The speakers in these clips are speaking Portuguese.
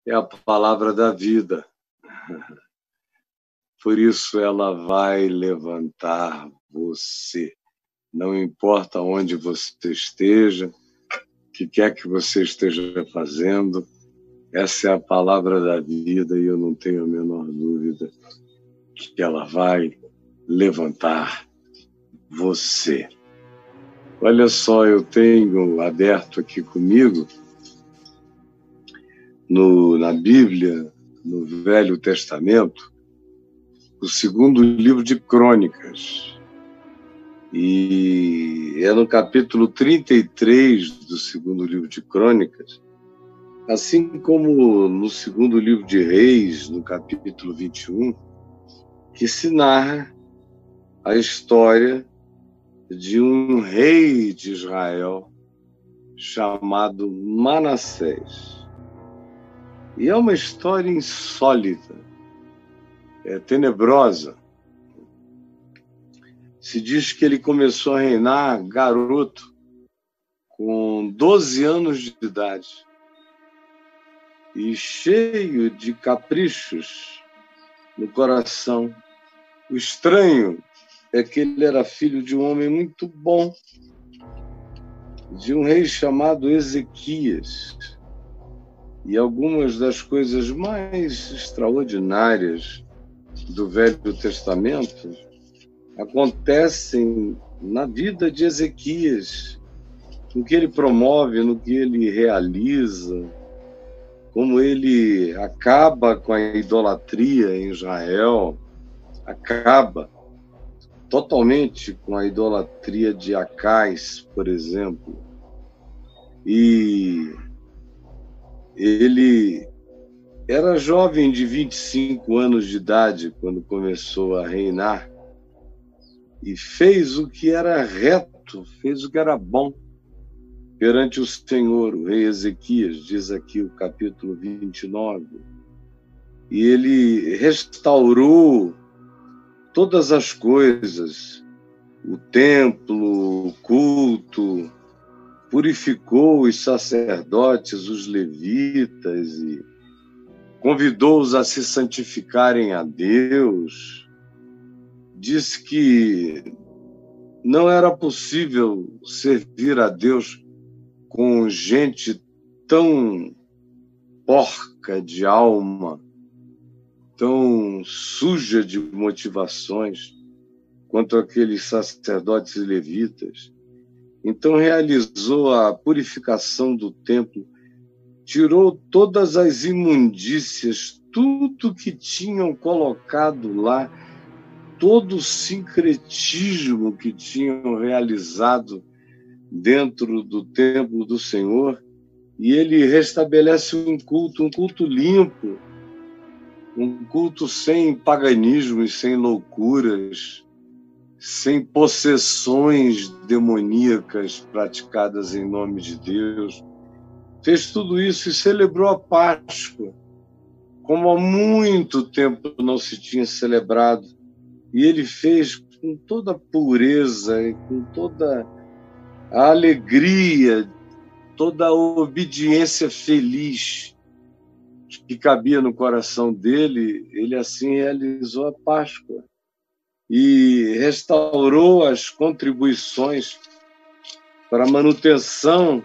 é a palavra da vida. Por isso ela vai levantar você. Não importa onde você esteja, o que quer que você esteja fazendo, essa é a palavra da vida e eu não tenho a menor dúvida que ela vai levantar você. Olha só, eu tenho aberto aqui comigo, na Bíblia, no Velho Testamento, o segundo livro de Crônicas. E é no capítulo 33 do segundo livro de Crônicas, assim como no segundo livro de Reis, no capítulo 21, que se narra a história de um rei de Israel chamado Manassés. E é uma história insólita, tenebrosa. Se diz que ele começou a reinar garoto, com 12 anos de idade, e cheio de caprichos no coração. O estranho é que ele era filho de um homem muito bom, de um rei chamado Ezequias. E algumas das coisas mais extraordinárias do Velho Testamento acontecem na vida de Ezequias, no que ele promove, no que ele realiza, como ele acaba com a idolatria em Israel, acaba totalmente com a idolatria de Acais, por exemplo. E ele era jovem de 25 anos de idade quando começou a reinar e fez o que era reto, fez o que era bom perante o Senhor, o rei Ezequias, diz aqui o capítulo 29. E ele restaurou todas as coisas, o templo, o culto, purificou os sacerdotes, os levitas, e convidou-os a se santificarem a Deus. Disse que não era possível servir a Deus com gente tão porca de alma, tão suja de motivações quanto aqueles sacerdotes e levitas. Então realizou a purificação do templo, tirou todas as imundícias, tudo que tinham colocado lá, todo o sincretismo que tinham realizado dentro do templo do Senhor, e ele restabelece um culto limpo, um culto sem paganismo e sem loucuras, sem possessões demoníacas praticadas em nome de Deus. Fez tudo isso e celebrou a Páscoa, como há muito tempo não se tinha celebrado. E ele fez com toda a pureza e com toda a alegria, toda a obediência feliz que cabia no coração dele. Ele assim realizou a Páscoa e restaurou as contribuições para a manutenção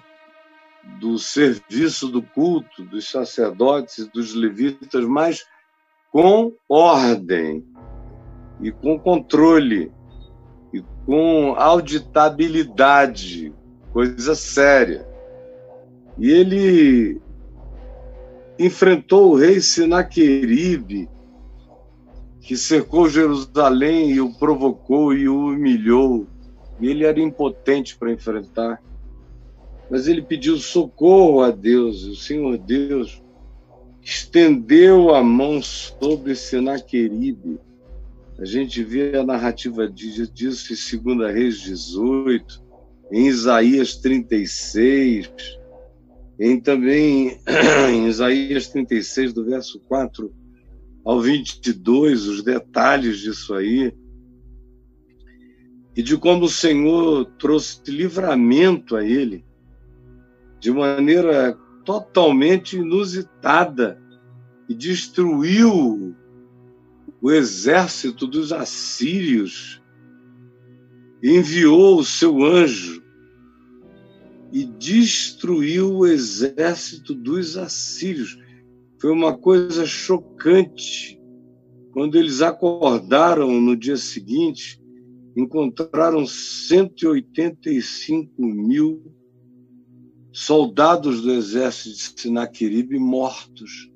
do serviço do culto, dos sacerdotes e dos levitas, mas com ordem e com controle e com auditabilidade, coisa séria. E ele enfrentou o rei Sinaqueribe, que cercou Jerusalém e o provocou e o humilhou. E ele era impotente para enfrentar. Mas ele pediu socorro a Deus, e o Senhor Deus estendeu a mão sobre Sinaqueribe. A gente vê a narrativa disso em 2 Reis 18, em Isaías 36, também em Isaías 36, do verso 4 ao 22, os detalhes disso aí, e de como o Senhor trouxe livramento a ele, de maneira totalmente inusitada, e destruiu o exército dos assírios, enviou o seu anjo e destruiu o exército dos assírios. Foi uma coisa chocante. Quando eles acordaram no dia seguinte, encontraram 185.000 soldados do exército de Sinaqueribe mortos.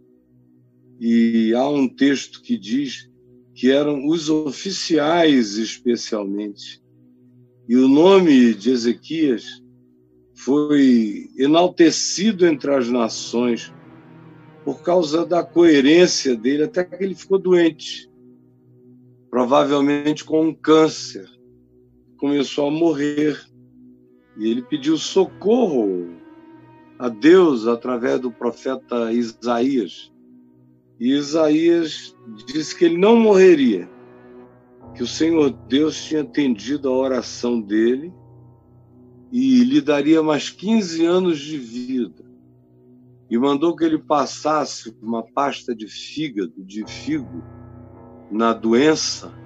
E há um texto que diz que eram os oficiais especialmente. E o nome de Ezequias foi enaltecido entre as nações por causa da coerência dele, até que ele ficou doente, provavelmente com um câncer. Começou a morrer. E ele pediu socorro a Deus através do profeta Isaías. E Isaías disse que ele não morreria, que o Senhor Deus tinha atendido a oração dele e lhe daria mais 15 anos de vida. E mandou que ele passasse uma pasta de figo, na doença,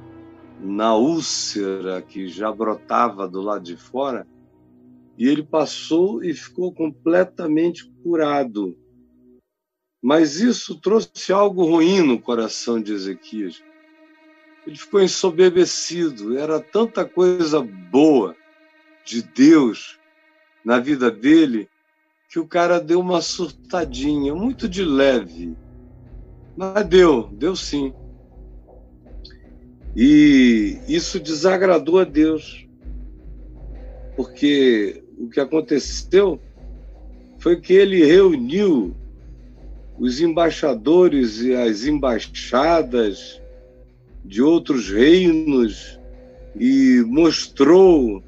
na úlcera que já brotava do lado de fora, e ele passou e ficou completamente curado. Mas isso trouxe algo ruim no coração de Ezequias. Ele ficou ensoberbecido, era tanta coisa boa de Deus na vida dele, que o cara deu uma surtadinha, muito de leve. Mas deu sim. E isso desagradou a Deus, porque o que aconteceu foi que ele reuniu os embaixadores e as embaixadas de outros reinos e mostrou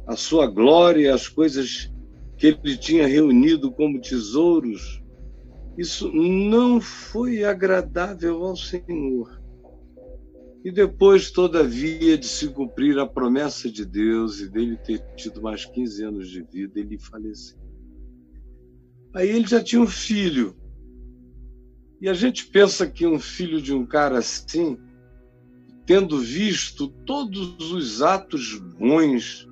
a sua glória, as coisas que ele tinha reunido como tesouros. Isso não foi agradável ao Senhor. E depois, todavia, de se cumprir a promessa de Deus e dele ter tido mais 15 anos de vida, ele faleceu. Aí ele já tinha um filho. E a gente pensa que um filho de um cara assim, tendo visto todos os atos bons,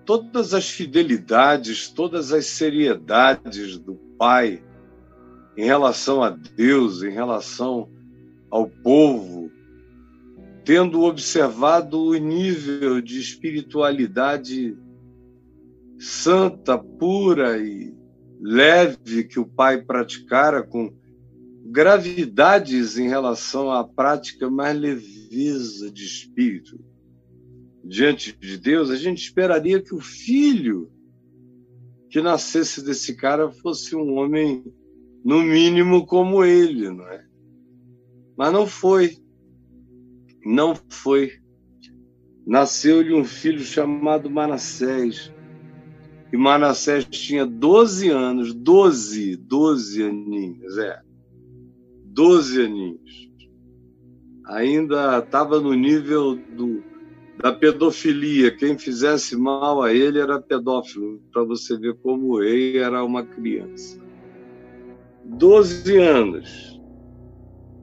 todas as fidelidades, todas as seriedades do pai em relação a Deus, em relação ao povo, tendo observado o nível de espiritualidade santa, pura e leve que o pai praticara, com gravidades em relação à prática, mais leveza de espírito diante de Deus, a gente esperaria que o filho que nascesse desse cara fosse um homem, no mínimo, como ele, não é? Mas não foi. Não foi. Nasceu-lhe um filho chamado Manassés. E Manassés tinha 12 anos, 12 aninhos, 12 aninhos. Ainda estava no nível da pedofilia. Quem fizesse mal a ele era pedófilo, para você ver como o rei era uma criança. 12 anos,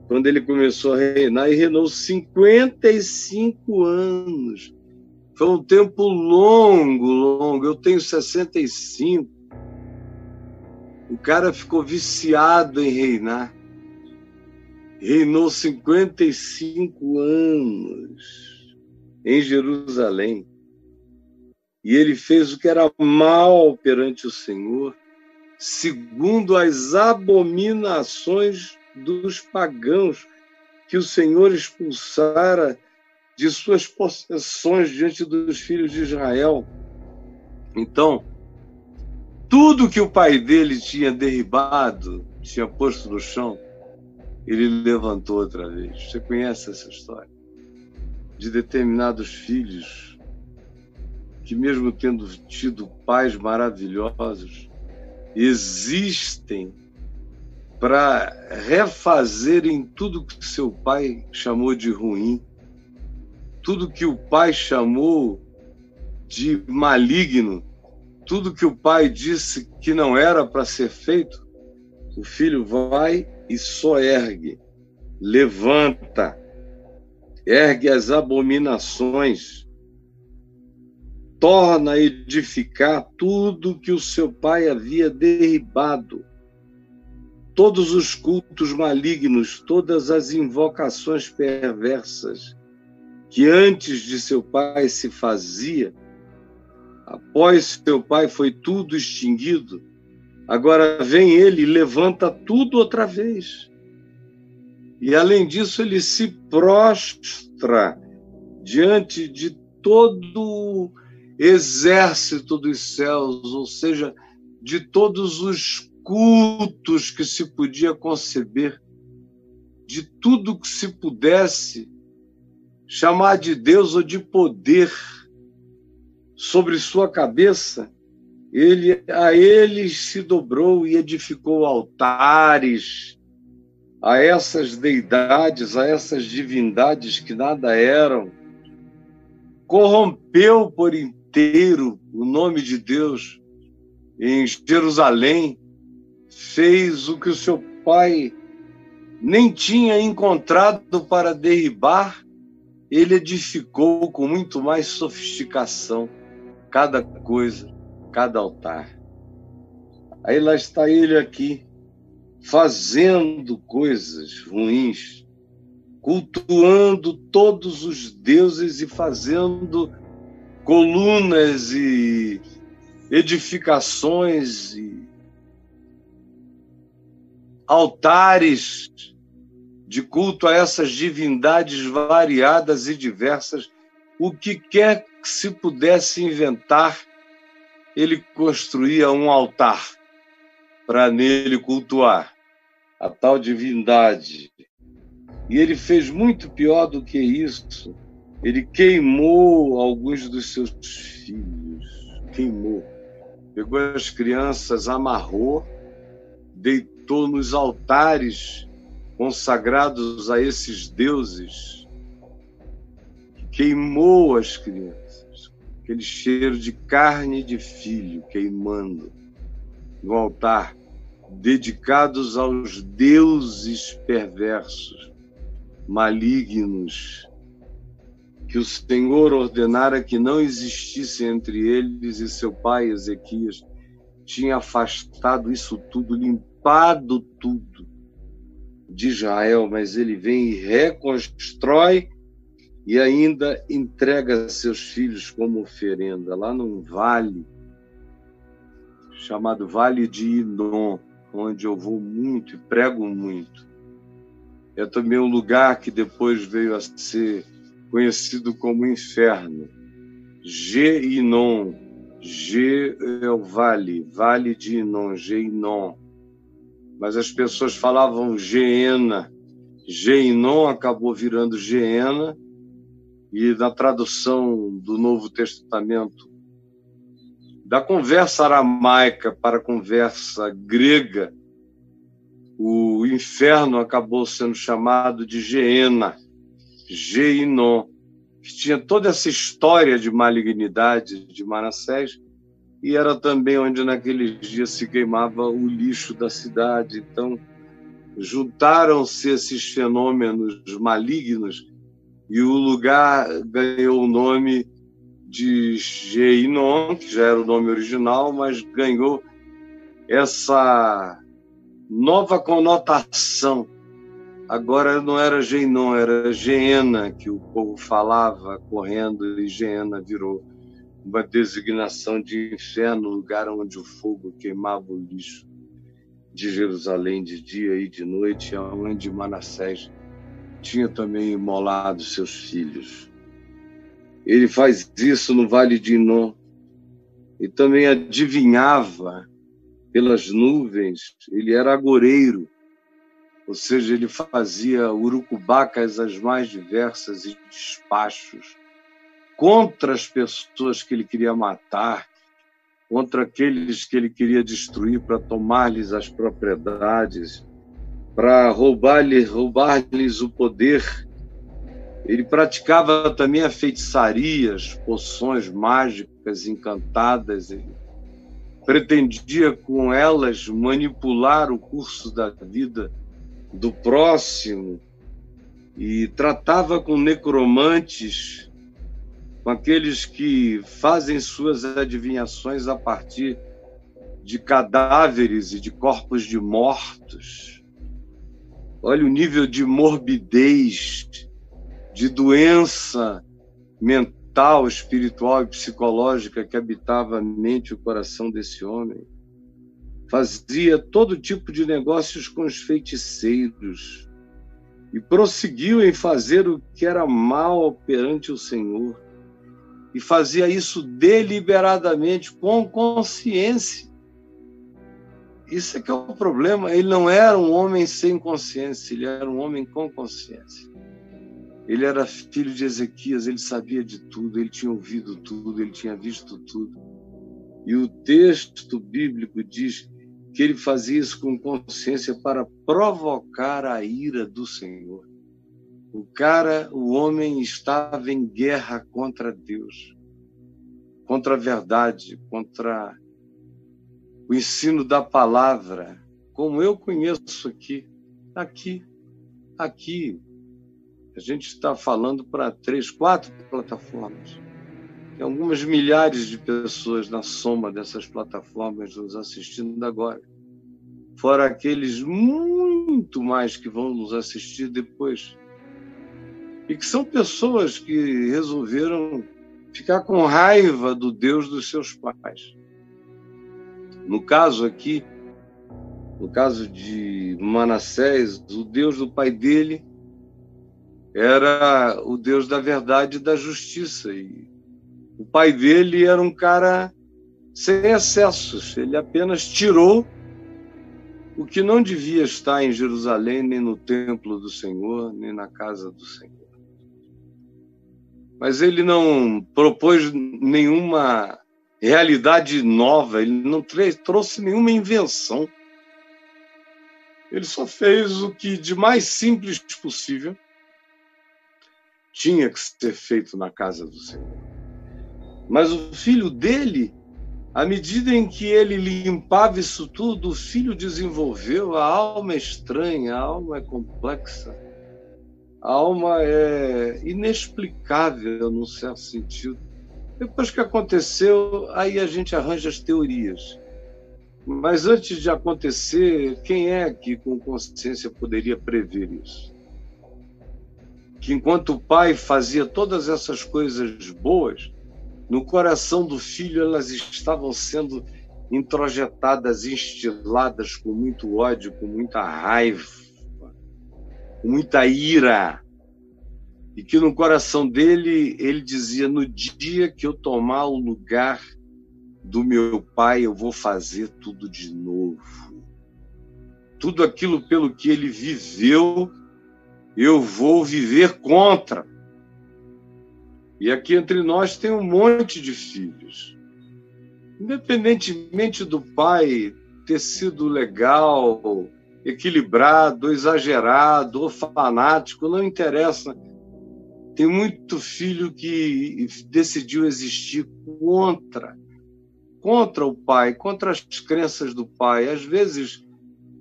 quando ele começou a reinar, e reinou 55 anos. Foi um tempo longo. Eu tenho 65. O cara ficou viciado em reinar. Reinou 55 anos em Jerusalém. E ele fez o que era mal perante o Senhor, segundo as abominações dos pagãos que o Senhor expulsara de suas possessões diante dos filhos de Israel. Então, tudo que o pai dele tinha derribado, tinha posto no chão, ele levantou outra vez. Você conhece essa história? De determinados filhos que, mesmo tendo tido pais maravilhosos, existem para refazerem tudo que seu pai chamou de ruim, tudo que o pai chamou de maligno, tudo que o pai disse que não era para ser feito, o filho vai e soergue, levanta, ergue as abominações, torna a edificar tudo que o seu pai havia derribado, todos os cultos malignos, todas as invocações perversas que antes de seu pai se fazia, após seu pai foi tudo extinguido, agora vem ele e levanta tudo outra vez. E, além disso, ele se prostra diante de todo o exército dos céus, ou seja, de todos os cultos que se podia conceber, de tudo que se pudesse chamar de Deus ou de poder sobre sua cabeça, a ele se dobrou e edificou altares a essas deidades, a essas divindades que nada eram, corrompeu por inteiro o nome de Deus em Jerusalém, fez o que o seu pai nem tinha encontrado para derribar, ele edificou com muito mais sofisticação cada coisa, cada altar. Aí lá está ele aqui, fazendo coisas ruins, cultuando todos os deuses e fazendo colunas e edificações e altares de culto a essas divindades variadas e diversas. O que quer que se pudesse inventar, ele construía um altar para nele cultuar a tal divindade. E ele fez muito pior do que isso. Ele queimou alguns dos seus filhos. Queimou. Pegou as crianças, amarrou, deitou nos altares consagrados a esses deuses. Queimou as crianças. Aquele cheiro de carne de filho queimando no altar, dedicados aos deuses perversos, malignos, que o Senhor ordenara que não existisse entre eles, e seu pai Ezequias tinha afastado isso tudo, limpado tudo de Israel, mas ele vem e reconstrói e ainda entrega seus filhos como oferenda, lá num vale chamado Vale de Inom, onde eu vou muito e prego muito. É também um lugar que depois veio a ser conhecido como Inferno. Ge-Inom, Ge é o vale, Vale de Inom, Ge-Inom. Mas as pessoas falavam Geena. Ge-Inom acabou virando Geena, e na tradução do Novo Testamento, da conversa aramaica para a conversa grega, o inferno acabou sendo chamado de Geena, Ge-Inom, que tinha toda essa história de malignidade de Manassés, e era também onde naqueles dias se queimava o lixo da cidade. Então, juntaram-se esses fenômenos malignos e o lugar ganhou o nome de Ge-Inom, que já era o nome original, mas ganhou essa nova conotação. Agora não era Ge-Inom, era Geena, que o povo falava correndo, e Geena virou uma designação de inferno, lugar onde o fogo queimava o lixo de Jerusalém de dia e de noite, onde Manassés tinha também imolado seus filhos. Ele faz isso no Vale de Inom e também adivinhava pelas nuvens. Ele era agoureiro, ou seja, ele fazia urucubacas as mais diversas e despachos contra as pessoas que ele queria matar, contra aqueles que ele queria destruir para tomar-lhes as propriedades, para roubar-lhes o poder. Ele praticava também a feitiçaria, as poções mágicas encantadas. Ele pretendia com elas manipular o curso da vida do próximo e tratava com necromantes, com aqueles que fazem suas adivinhações a partir de cadáveres e de corpos de mortos. Olha o nível de morbidez, de doença mental, espiritual e psicológica que habitava a mente e o coração desse homem. Fazia todo tipo de negócios com os feiticeiros e prosseguiu em fazer o que era mal perante o Senhor. E fazia isso deliberadamente, com consciência. Isso é que é o problema. Ele não era um homem sem consciência, ele era um homem com consciência. Ele era filho de Ezequias, ele sabia de tudo, ele tinha ouvido tudo, ele tinha visto tudo. E o texto bíblico diz que ele fazia isso com consciência para provocar a ira do Senhor. O homem estava em guerra contra Deus, contra a verdade, contra o ensino da palavra, como eu conheço aqui. A gente está falando para 3, 4 plataformas. Tem algumas milhares de pessoas na soma dessas plataformas nos assistindo agora. Fora aqueles muito mais que vão nos assistir depois. E que são pessoas que resolveram ficar com raiva do Deus dos seus pais. No caso aqui, no caso de Manassés, o Deus do pai dele era o Deus da verdade e da justiça. E o pai dele era um cara sem excessos. Ele apenas tirou o que não devia estar em Jerusalém, nem no templo do Senhor, nem na casa do Senhor. Mas ele não propôs nenhuma realidade nova, ele não trouxe nenhuma invenção. Ele só fez o que de mais simples possível tinha que ser feito na casa do Senhor. Mas o filho dele, à medida em que ele limpava isso tudo, o filho desenvolveu, a alma é estranha, a alma é complexa, a alma é inexplicável, num certo sentido. Depois que aconteceu, aí a gente arranja as teorias. Mas antes de acontecer, quem é que com consciência poderia prever isso? Que enquanto o pai fazia todas essas coisas boas, no coração do filho elas estavam sendo introjetadas, instiladas com muito ódio, com muita raiva, com muita ira. E que no coração dele, ele dizia: no dia que eu tomar o lugar do meu pai, eu vou fazer tudo de novo. Tudo aquilo pelo que ele viveu, eu vou viver contra. E aqui entre nós tem um monte de filhos. Independentemente do pai ter sido legal, equilibrado, exagerado ou fanático, não interessa. Tem muito filho que decidiu existir contra o pai, contra as crenças do pai. Às vezes,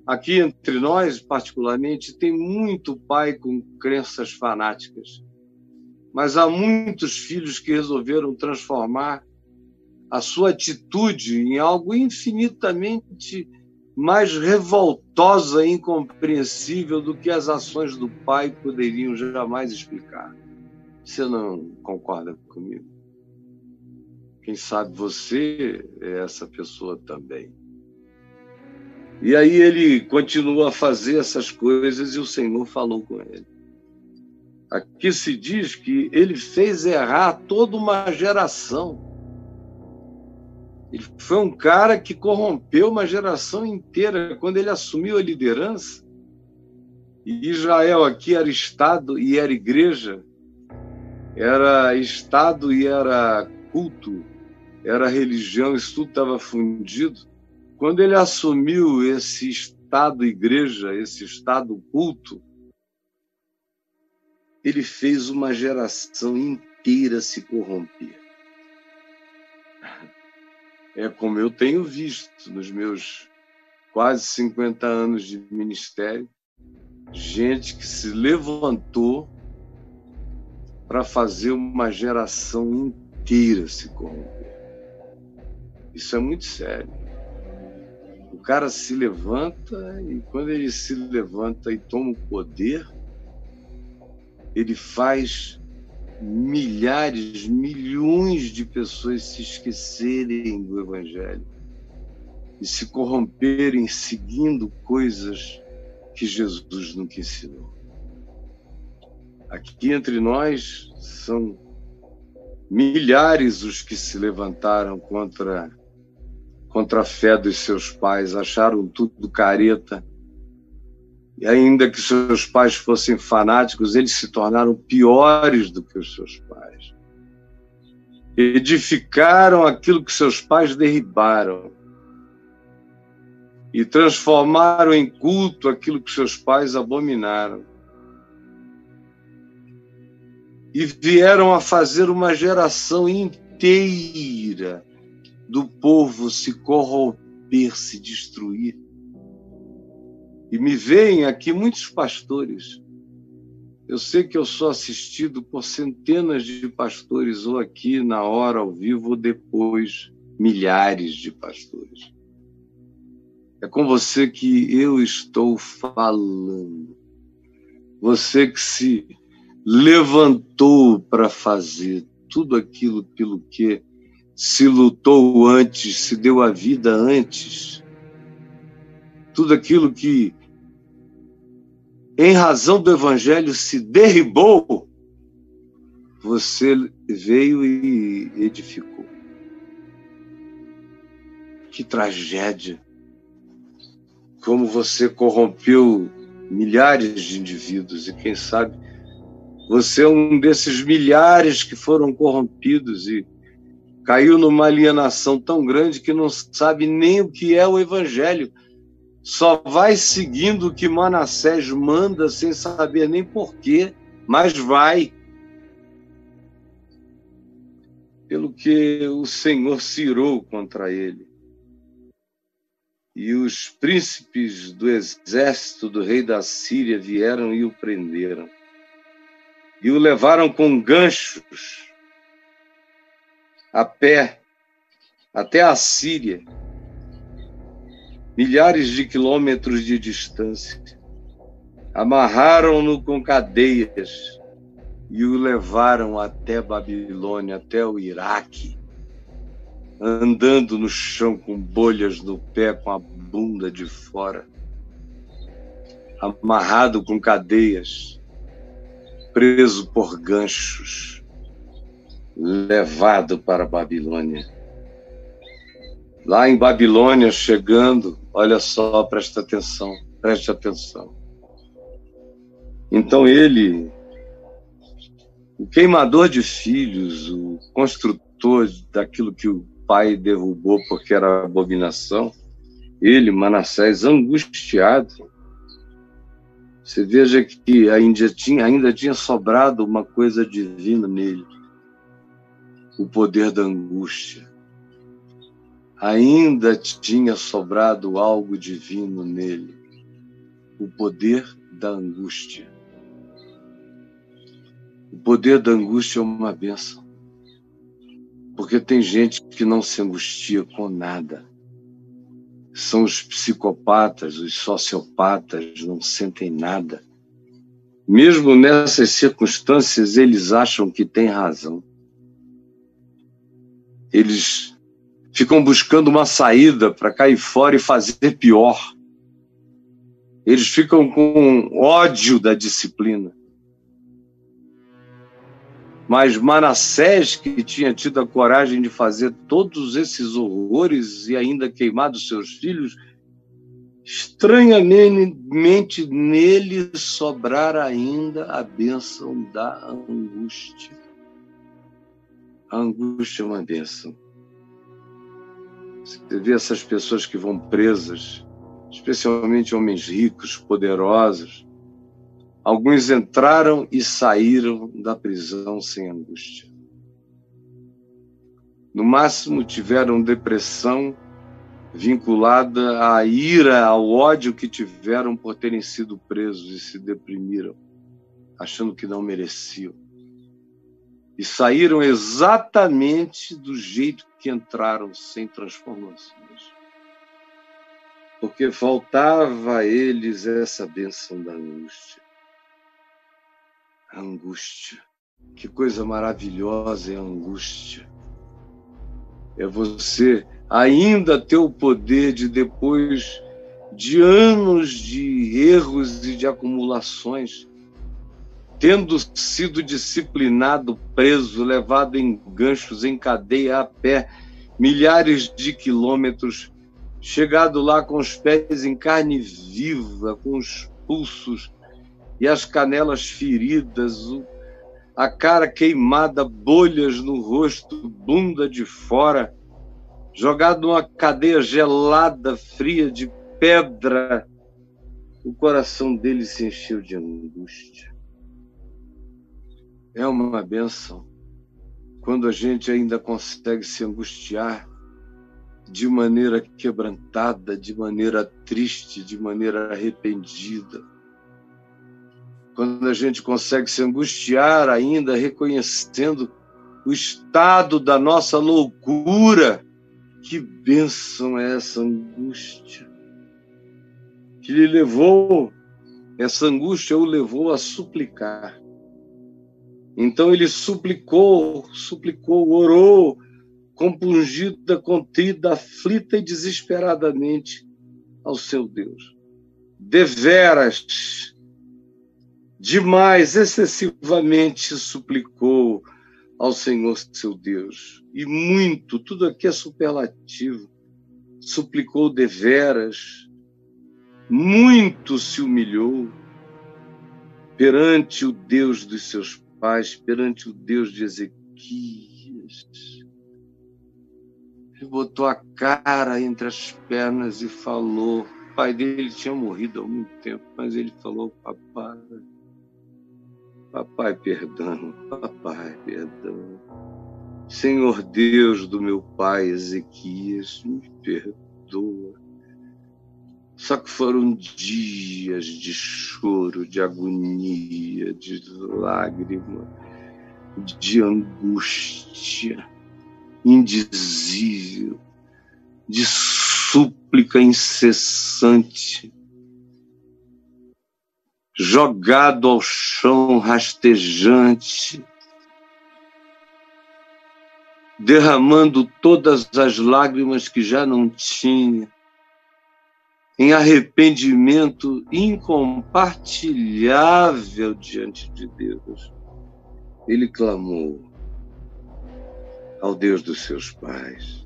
aqui entre nós, particularmente, tem muito pai com crenças fanáticas. Mas há muitos filhos que resolveram transformar a sua atitude em algo infinitamente mais revoltosa e incompreensível do que as ações do pai poderiam jamais explicar. Você não concorda comigo? Quem sabe você é essa pessoa também. E aí ele continua a fazer essas coisas e o Senhor falou com ele. Aqui se diz que ele fez errar toda uma geração. Ele foi um cara que corrompeu uma geração inteira. Quando ele assumiu a liderança, e Israel aqui era Estado e era igreja, era Estado e era culto, era religião, isso tudo estava fundido. Quando ele assumiu esse Estado-igreja, esse Estado-culto, ele fez uma geração inteira se corromper. É como eu tenho visto nos meus quase 50 anos de ministério, gente que se levantou para fazer uma geração inteira se corromper. Isso é muito sério. O cara se levanta e quando ele se levanta e toma o poder, ele faz milhares, milhões de pessoas se esquecerem do Evangelho e se corromperem seguindo coisas que Jesus nunca ensinou. Aqui entre nós são milhares os que se levantaram contra a fé dos seus pais, acharam tudo careta. E ainda que seus pais fossem fanáticos, eles se tornaram piores do que os seus pais. Edificaram aquilo que seus pais derribaram. E transformaram em culto aquilo que seus pais abominaram. E vieram a fazer uma geração inteira do povo se corromper, se destruir. E me veem aqui muitos pastores. Eu sei que eu sou assistido por centenas de pastores, ou aqui na hora, ao vivo, ou depois, milhares de pastores. É com você que eu estou falando. Você que se levantou para fazer tudo aquilo pelo que se lutou antes, se deu a vida antes. Tudo aquilo que, em razão do Evangelho, se derribou, você veio e edificou. Que tragédia! Como você corrompeu milhares de indivíduos e, quem sabe, você é um desses milhares que foram corrompidos e caiu numa alienação tão grande que não sabe nem o que é o Evangelho. Só vai seguindo o que Manassés manda sem saber nem porquê, mas vai. Pelo que o Senhor se irou contra ele. E os príncipes do exército do rei da Síria vieram e o prenderam. E o levaram com ganchos a pé até a Síria, milhares de quilômetros de distância. Amarraram-no com cadeias e o levaram até Babilônia, até o Iraque, andando no chão com bolhas no pé, com a bunda de fora, amarrado com cadeias, preso por ganchos, levado para a Babilônia. Lá em Babilônia, chegando, olha só, preste atenção. Então ele, o queimador de filhos, o construtor daquilo que o pai derrubou porque era abominação, ele, Manassés, angustiado. Você veja que ainda tinha sobrado uma coisa divina nele, o poder da angústia. Ainda tinha sobrado algo divino nele, o poder da angústia. O poder da angústia é uma bênção, porque tem gente que não se angustia com nada. São os psicopatas, os sociopatas, não sentem nada. Mesmo nessas circunstâncias, eles acham que têm razão. Eles ficam buscando uma saída para cair fora e fazer pior. Eles ficam com ódio da disciplina. Mas Manassés, que tinha tido a coragem de fazer todos esses horrores e ainda queimado seus filhos, estranhamente nele sobrara ainda a bênção da angústia. A angústia é uma bênção. Você vê essas pessoas que vão presas, especialmente homens ricos, poderosos. Alguns entraram e saíram da prisão sem angústia. No máximo tiveram depressão vinculada à ira, ao ódio que tiveram por terem sido presos e se deprimiram, achando que não mereciam. E saíram exatamente do jeito que entraram, sem transformações. Porque faltava a eles essa bênção da angústia. A angústia. Que coisa maravilhosa é a angústia. É você ainda ter o poder de, depois de anos de erros e de acumulações, tendo sido disciplinado, preso, levado em ganchos, em cadeia, a pé, milhares de quilômetros, chegado lá com os pés em carne viva, com os pulsos e as canelas feridas, a cara queimada, bolhas no rosto, bunda de fora, jogado numa cadeia gelada, fria, de pedra, o coração dele se encheu de angústia. É uma bênção quando a gente ainda consegue se angustiar de maneira quebrantada, de maneira triste, de maneira arrependida. Quando a gente consegue se angustiar ainda reconhecendo o estado da nossa loucura. Que bênção é essa angústia que lhe levou, essa angústia o levou a suplicar. Então ele suplicou, orou, compungida, contida, aflita e desesperadamente ao seu Deus. Deveras, demais, excessivamente suplicou ao Senhor seu Deus. E muito, tudo aqui é superlativo, suplicou deveras, muito se humilhou perante o Deus dos seus pais, perante o Deus de Ezequias. Ele botou a cara entre as pernas e falou. O pai dele tinha morrido há muito tempo, mas ele falou: papai, perdão, papai, perdão. Senhor Deus do meu pai Ezequias, me perdoa. Só que foram dias de choro, de agonia, de lágrima, de angústia indizível, de súplica incessante, jogado ao chão rastejante, derramando todas as lágrimas que já não tinha, em arrependimento incompartilhável diante de Deus. Ele clamou ao Deus dos seus pais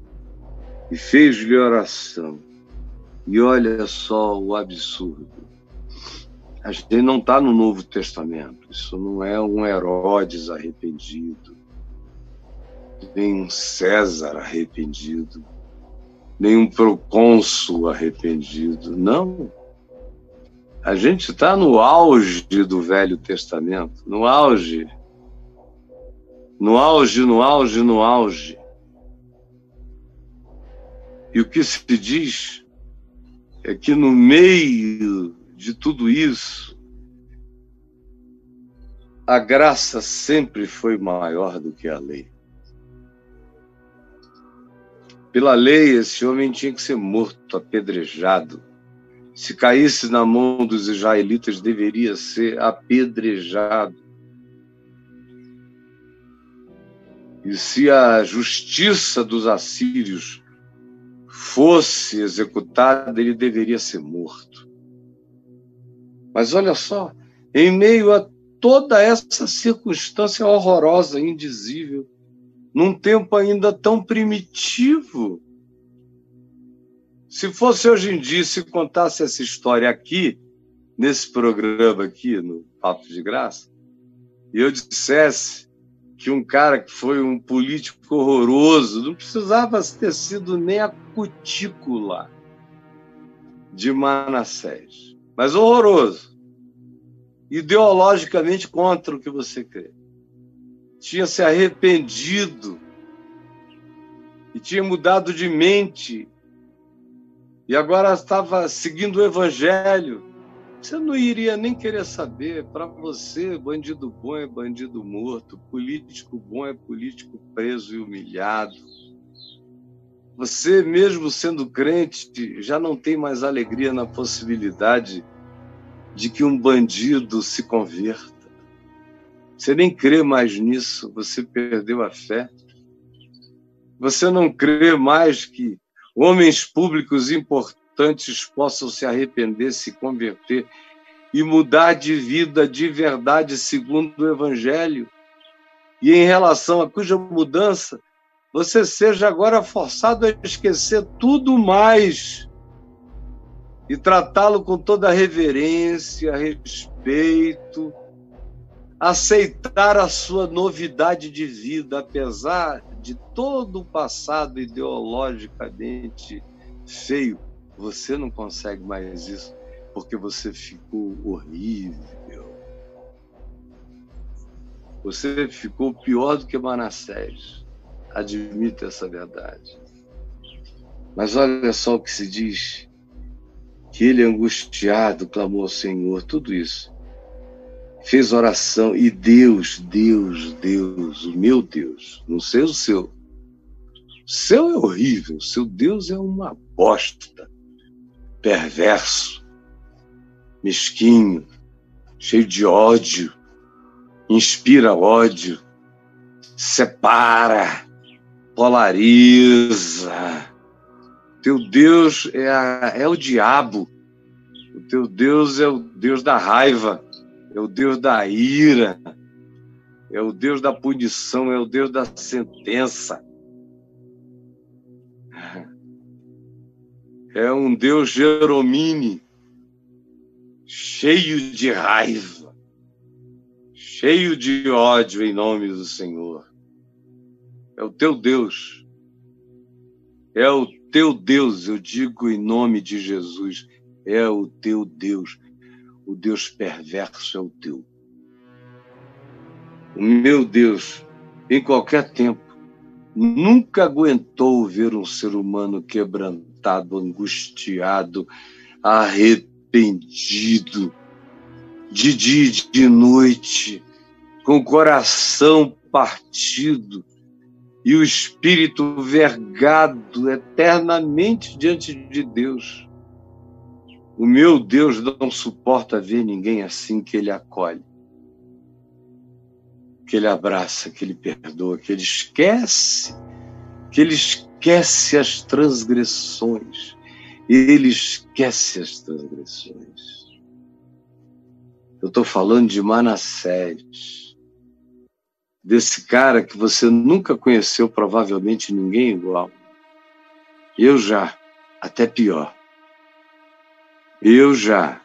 e fez-lhe oração. E olha só o absurdo. A gente não está no Novo Testamento. Isso não é um Herodes arrependido, nem um César arrependido, nem um procônsul arrependido. Não. A gente está no auge do Velho Testamento, no auge. No auge, no auge, no auge. E o que se diz é que no meio de tudo isso, a graça sempre foi maior do que a lei. Pela lei, esse homem tinha que ser morto, apedrejado. Se caísse na mão dos israelitas, deveria ser apedrejado. E se a justiça dos assírios fosse executada, ele deveria ser morto. Mas olha só, em meio a toda essa circunstância horrorosa, indizível, num tempo ainda tão primitivo, se fosse hoje em dia, se contasse essa história aqui, nesse programa aqui, no Papo de Graça, e eu dissesse que um cara que foi um político horroroso, não precisava ter sido nem a cutícula de Manassés, mas horroroso, ideologicamente contra o que você crê. Tinha se arrependido e tinha mudado de mente e agora estava seguindo o evangelho, você não iria nem querer saber. Para você, bandido bom é bandido morto, político bom é político preso e humilhado. Você, mesmo sendo crente, já não tem mais alegria na possibilidade de que um bandido se converta. Você nem crê mais nisso, você perdeu a fé. Você não crê mais que homens públicos importantes possam se arrepender, se converter e mudar de vida de verdade segundo o Evangelho. E em relação a cuja mudança, você seja agora forçado a esquecer tudo mais e tratá-lo com toda reverência, respeito, aceitar a sua novidade de vida, apesar de todo o passado ideologicamente feio. Você não consegue mais isso, porque você ficou horrível. Você ficou pior do que Manassés. Admita essa verdade. Mas olha só o que se diz, que ele, angustiado, clamou ao Senhor, tudo isso. Fez oração e Deus, o meu Deus, não sei o seu. O seu é horrível, o seu Deus é uma bosta, perverso, mesquinho, cheio de ódio, inspira ódio, separa, polariza. Teu Deus é o diabo, o teu Deus é o Deus da raiva, é o Deus da ira, é o Deus da punição, é o Deus da sentença. É um Deus Jeromine, cheio de raiva, cheio de ódio em nome do Senhor. É o teu Deus. É o teu Deus, eu digo em nome de Jesus. É o teu Deus. O Deus perverso é o teu. O meu Deus, em qualquer tempo, nunca aguentou ver um ser humano quebrantado, angustiado, arrependido, de dia e de noite, com o coração partido e o espírito vergado eternamente diante de Deus. O meu Deus não suporta ver ninguém assim, que ele acolhe, que ele abraça, que ele perdoa, que ele esquece as transgressões. Ele esquece as transgressões. Eu estou falando de Manassés, desse cara que você nunca conheceu, provavelmente ninguém igual. Eu já, até pior. Eu já,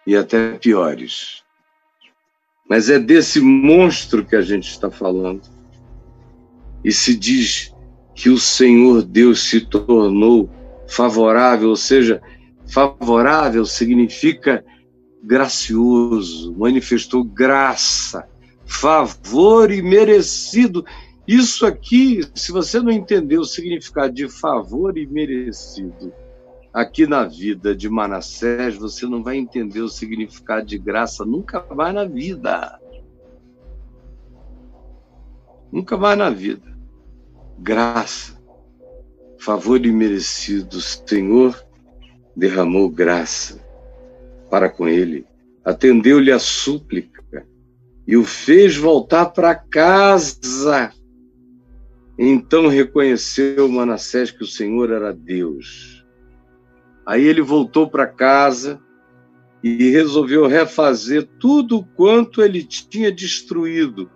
e até piores. Mas é desse monstro que a gente está falando. E se diz que o Senhor Deus se tornou favorável, ou seja, favorável significa gracioso, manifestou graça, favor e merecido. Isso aqui, se você não entender o significado de favor e merecido, aqui na vida de Manassés, você não vai entender o significado de graça nunca mais na vida. Nunca mais na vida. Graça, favor imerecido. O Senhor derramou graça para com ele, atendeu-lhe a súplica e o fez voltar para casa. Então reconheceu Manassés que o Senhor era Deus. Aí ele voltou para casa e resolveu refazer tudo quanto ele tinha destruído.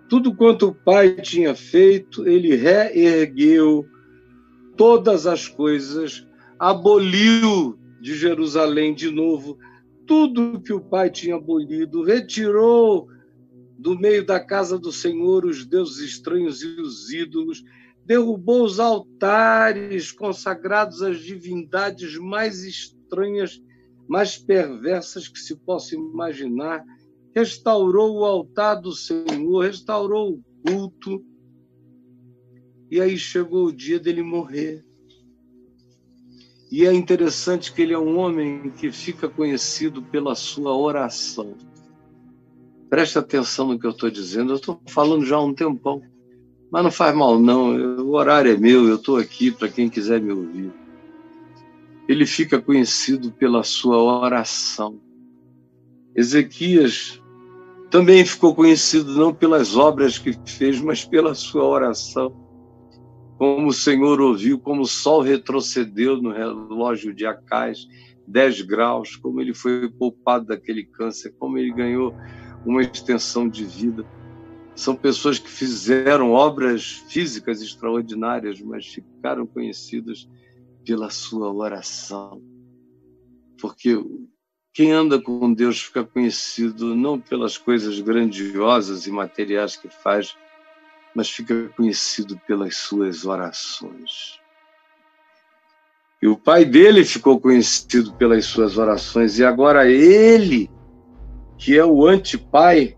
Tudo quanto o pai tinha feito, ele reergueu todas as coisas, aboliu de Jerusalém de novo tudo que o pai tinha abolido, retirou do meio da casa do Senhor os deuses estranhos e os ídolos, derrubou os altares consagrados às divindades mais estranhas, mais perversas que se possa imaginar, restaurou o altar do Senhor, restaurou o culto, e aí chegou o dia dele morrer. E é interessante que ele é um homem que fica conhecido pela sua oração. Preste atenção no que eu estou dizendo. Eu estou falando já há um tempão. Mas não faz mal, não. O horário é meu, eu estou aqui para quem quiser me ouvir. Ele fica conhecido pela sua oração. Ezequias também ficou conhecido não pelas obras que fez, mas pela sua oração. Como o Senhor ouviu, como o sol retrocedeu no relógio de Acais, 10 graus, como ele foi poupado daquele câncer, como ele ganhou uma extensão de vida. São pessoas que fizeram obras físicas extraordinárias, mas ficaram conhecidas pela sua oração. Porque quem anda com Deus fica conhecido não pelas coisas grandiosas e materiais que faz, mas fica conhecido pelas suas orações. E o pai dele ficou conhecido pelas suas orações, e agora ele, que é o antipai,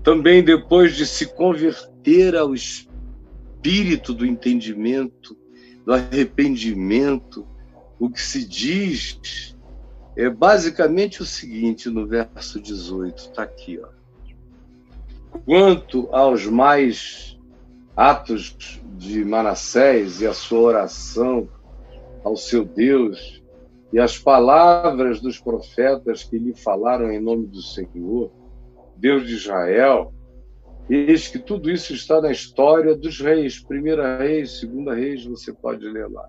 também depois de se converter ao espírito do entendimento, do arrependimento, o que se diz é basicamente o seguinte, no verso 18, está aqui, ó. Quanto aos mais atos de Manassés e a sua oração ao seu Deus e as palavras dos profetas que lhe falaram em nome do Senhor, Deus de Israel, eis que tudo isso está na história dos reis, 1 Reis, 2 Reis, você pode ler lá.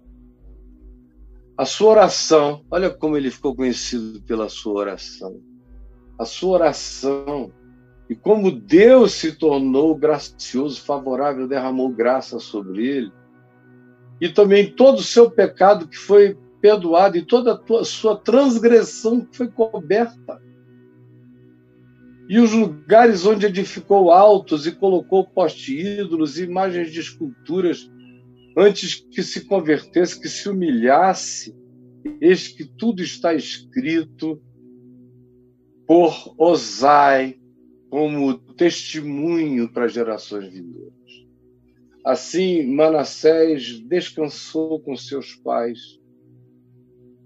A sua oração, olha como ele ficou conhecido pela sua oração. A sua oração, e como Deus se tornou gracioso, favorável, derramou graça sobre ele, e também todo o seu pecado que foi perdoado e toda a sua transgressão que foi coberta. E os lugares onde edificou altos e colocou poste-ídolos e imagens de esculturas, antes que se convertesse, que se humilhasse, eis que tudo está escrito por Osai como testemunho para gerações vindouras. Assim, Manassés descansou com seus pais,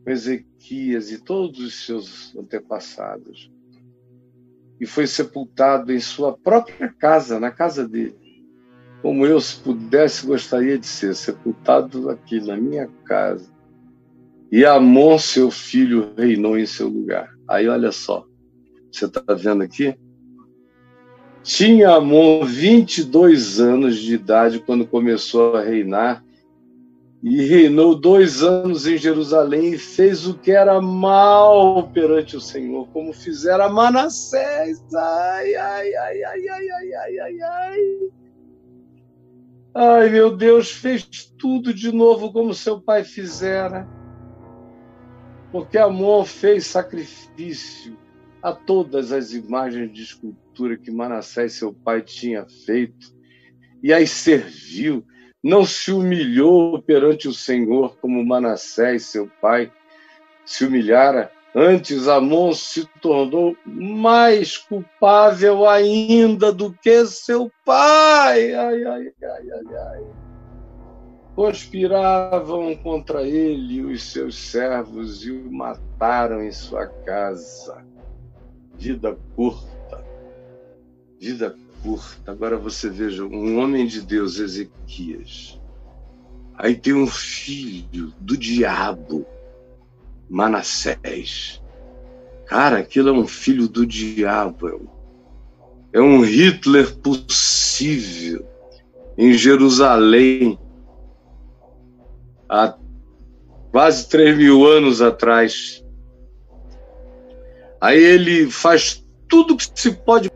com Ezequias e todos os seus antepassados, e foi sepultado em sua própria casa, na casa dele. Como eu, se pudesse, gostaria de ser sepultado aqui na minha casa. E Amon, seu filho, reinou em seu lugar. Aí, olha só, você está vendo aqui? Tinha Amon 22 anos de idade quando começou a reinar, e reinou 2 anos em Jerusalém e fez o que era mal perante o Senhor, como fizera Manassés. Ai, ai, ai, ai, ai, ai, ai, ai, ai. Ai, meu Deus, fez tudo de novo como seu pai fizera. Porque Amon fez sacrifício a todas as imagens de escultura que Manassés, seu pai, tinha feito, e as serviu. Não se humilhou perante o Senhor como Manassés, seu pai, se humilhara. Antes, Amon se tornou mais culpável ainda do que seu pai. Ai, ai, ai, ai, ai. Conspiravam contra ele e os seus servos e o mataram em sua casa. Vida curta. Vida curta. Agora você veja, um homem de Deus, Ezequias. Aí tem um filho do diabo, Manassés. Cara, aquilo é um filho do diabo. É um Hitler possível em Jerusalém, há quase 3.000 anos atrás. Aí ele faz tudo que se pode.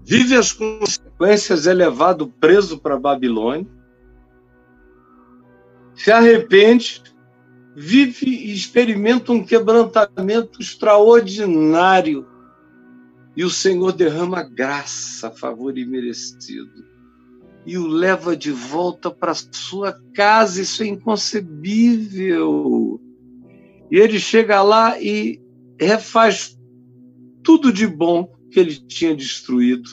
Vive as consequências, é levado preso para a Babilônia, se arrepende, vive e experimenta um quebrantamento extraordinário. E o Senhor derrama graça, favor imerecido, e o leva de volta para sua casa. Isso é inconcebível. E ele chega lá e refaz tudo de bom que ele tinha destruído.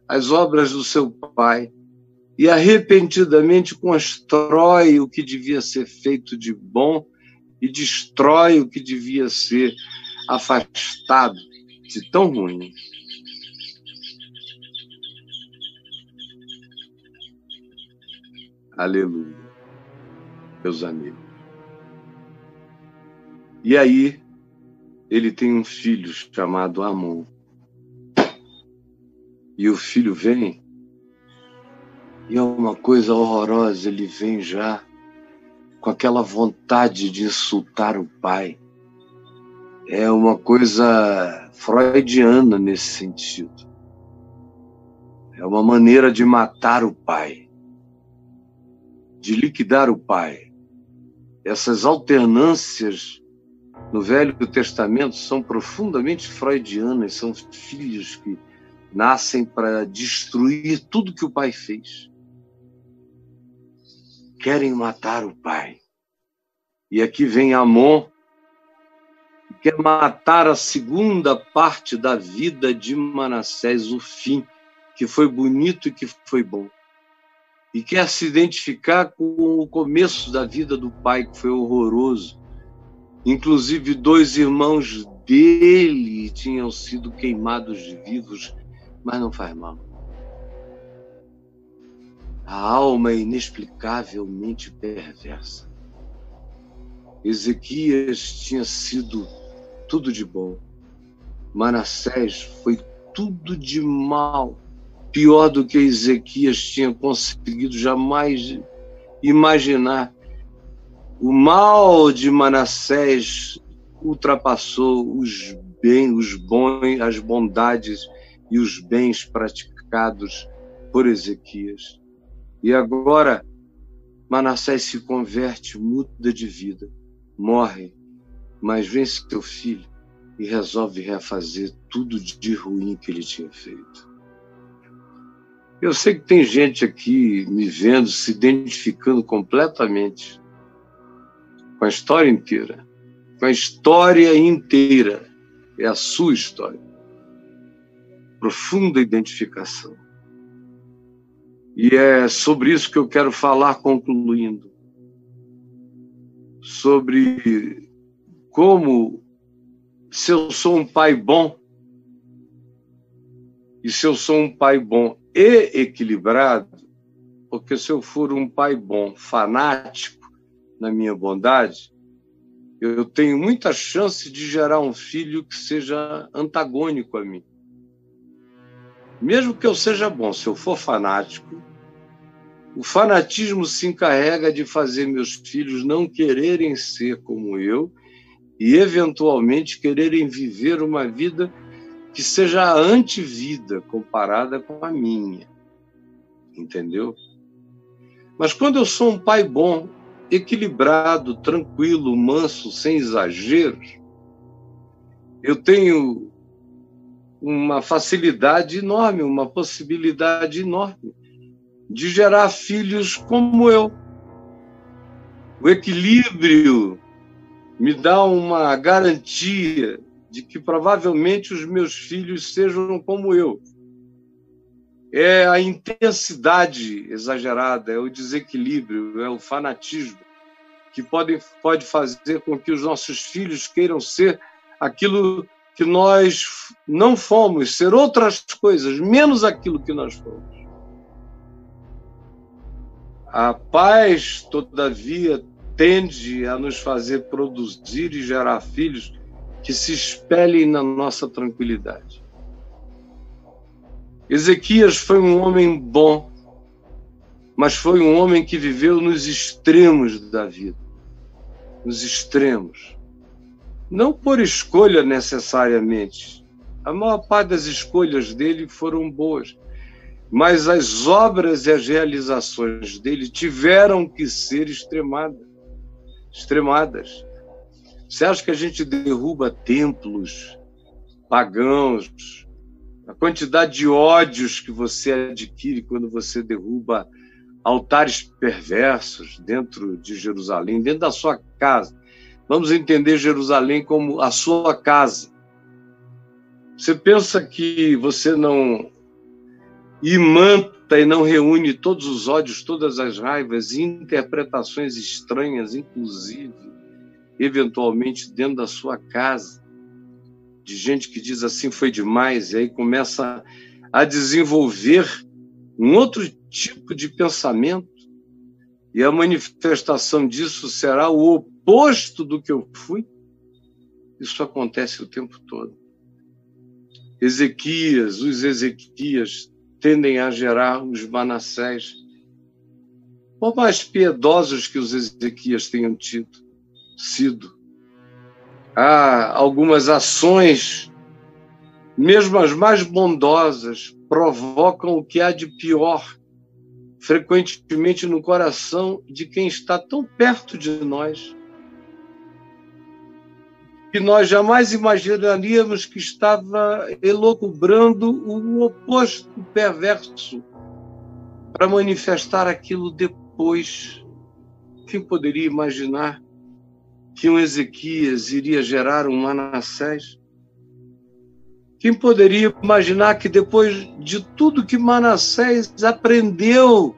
as obras do seu pai e arrependidamente constrói o que devia ser feito de bom e destrói o que devia ser afastado de tão ruim. Aleluia, meus amigos. E aí, ele tem um filho chamado Amon. E o filho vem, e é uma coisa horrorosa, ele vem já com aquela vontade de insultar o pai. É uma coisa freudiana nesse sentido. É uma maneira de matar o pai, de liquidar o pai. Essas alternâncias no Velho Testamento são profundamente freudianas, são filhos que nascem para destruir tudo que o pai fez. Querem matar o pai. E aqui vem Amon, que quer matar a segunda parte da vida de Manassés, o fim, que foi bonito e que foi bom. E quer se identificar com o começo da vida do pai, que foi horroroso. Inclusive, 2 irmãos dele tinham sido queimados vivos, mas não faz mal. A alma é inexplicavelmente perversa. Ezequias tinha sido tudo de bom. Manassés foi tudo de mal. Pior do que Ezequias tinha conseguido jamais imaginar. O mal de Manassés ultrapassou os bons, as bondades e os bens praticados por Ezequias. E agora Manassés se converte, muda de vida, morre, mas vem seu filho e resolve refazer tudo de ruim que ele tinha feito. Eu sei que tem gente aqui me vendo, se identificando completamente com a história inteira. Com a história inteira. É a sua história. Profunda identificação. E é sobre isso que eu quero falar, concluindo. Sobre como, se eu sou um pai bom, e se eu sou um pai bom e equilibrado, porque se eu for um pai bom, fanático na minha bondade, eu tenho muita chance de gerar um filho que seja antagônico a mim. Mesmo que eu seja bom, se eu for fanático, o fanatismo se encarrega de fazer meus filhos não quererem ser como eu e, eventualmente, quererem viver uma vida que seja a antivida comparada com a minha. Entendeu? Mas quando eu sou um pai bom, equilibrado, tranquilo, manso, sem exageros, eu tenho uma facilidade enorme, uma possibilidade enorme de gerar filhos como eu. O equilíbrio me dá uma garantia de que provavelmente os meus filhos sejam como eu. É a intensidade exagerada, é o desequilíbrio, é o fanatismo que pode fazer com que os nossos filhos queiram ser aquilo que nós não fomos, ser outras coisas, menos aquilo que nós fomos. A paz, todavia, tende a nos fazer produzir e gerar filhos que se espelhem na nossa tranquilidade. Ezequias foi um homem bom, mas foi um homem que viveu nos extremos da vida. Nos extremos. Não por escolha necessariamente. A maior parte das escolhas dele foram boas. Mas as obras e as realizações dele tiveram que ser extremadas. Você acha que a gente derruba templos pagãos? A quantidade de ódios que você adquire quando você derruba altares perversos dentro de Jerusalém, dentro da sua casa. Vamos entender Jerusalém como a sua casa. Você pensa que você não imanta e não reúne todos os ódios, todas as raivas e interpretações estranhas, inclusive, eventualmente, dentro da sua casa, de gente que diz assim, foi demais, e aí começa a desenvolver um outro tipo de pensamento, e a manifestação disso será o oposto do que eu fui. Isso acontece o tempo todo. Os Ezequias tendem a gerar os Manassés, por mais piedosos que os Ezequias tenham sido. Há algumas ações, mesmo as mais bondosas, provocam o que há de pior, frequentemente no coração de quem está tão perto de nós, que nós jamais imaginaríamos que estava elucubrando o oposto perverso para manifestar aquilo depois. Quem poderia imaginar que um Ezequias iria gerar um Manassés? Quem poderia imaginar que depois de tudo que Manassés aprendeu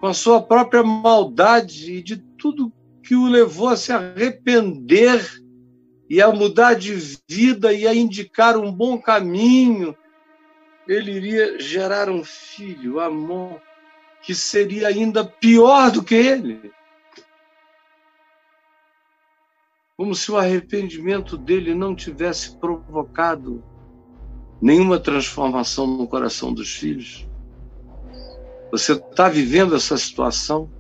com a sua própria maldade e de tudo que o levou a se arrepender e a mudar de vida e a indicar um bom caminho, ele iria gerar um filho, Amon, que seria ainda pior do que ele? Como se o arrependimento dele não tivesse provocado nenhuma transformação no coração dos filhos. Você está vivendo essa situação?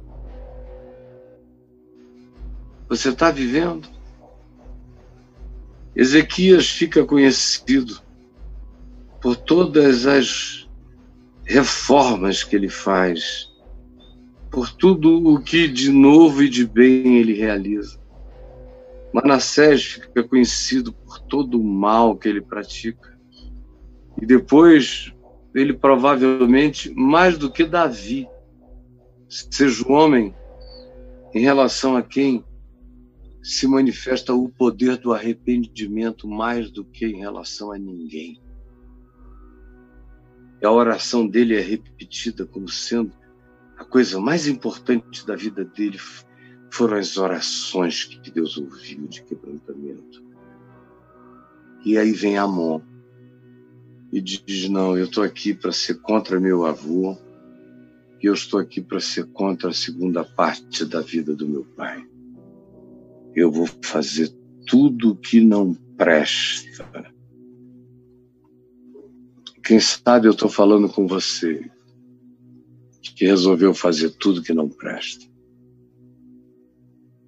Você está vivendo? Ezequias fica conhecido por todas as reformas que ele faz, por tudo o que de novo e de bem ele realiza. Manassés fica conhecido por todo o mal que ele pratica. E depois, ele provavelmente, mais do que Davi, seja o homem em relação a quem se manifesta o poder do arrependimento mais do que em relação a ninguém. E a oração dele é repetida como sendo a coisa mais importante da vida dele. Foram as orações que Deus ouviu de quebrantamento. E aí vem Amon e diz, não, eu estou aqui para ser contra meu avô, e eu estou aqui para ser contra a segunda parte da vida do meu pai. Eu vou fazer tudo que não presta. Quem sabe eu estou falando com você, que resolveu fazer tudo que não presta.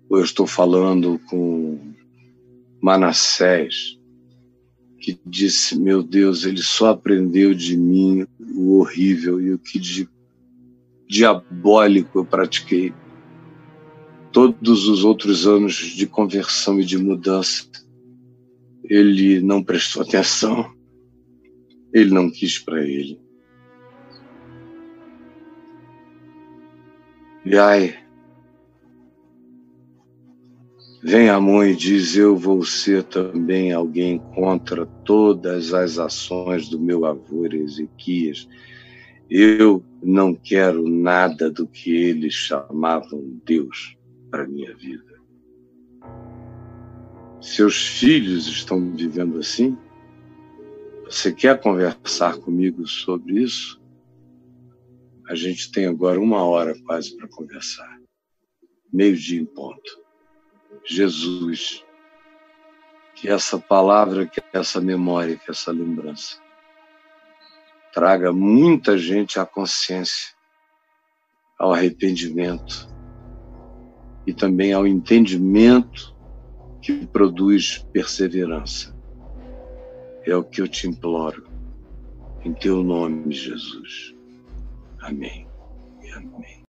Ou eu estou falando com Manassés, que disse, meu Deus, ele só aprendeu de mim o horrível e o que de diabólico eu pratiquei. Todos os outros anos de conversão e de mudança, ele não prestou atenção, ele não quis para ele. E ai, vem Amon e diz, eu vou ser também alguém contra todas as ações do meu avô Ezequias. Eu não quero nada do que eles chamavam Deus para a minha vida. Seus filhos estão vivendo assim? Você quer conversar comigo sobre isso? A gente tem agora 1 hora quase para conversar. 12:00 em ponto. Jesus, que essa palavra, que essa memória, que essa lembrança traga muita gente à consciência, ao arrependimento e também ao entendimento que produz perseverança. É o que eu te imploro, em teu nome, Jesus. Amém e amém.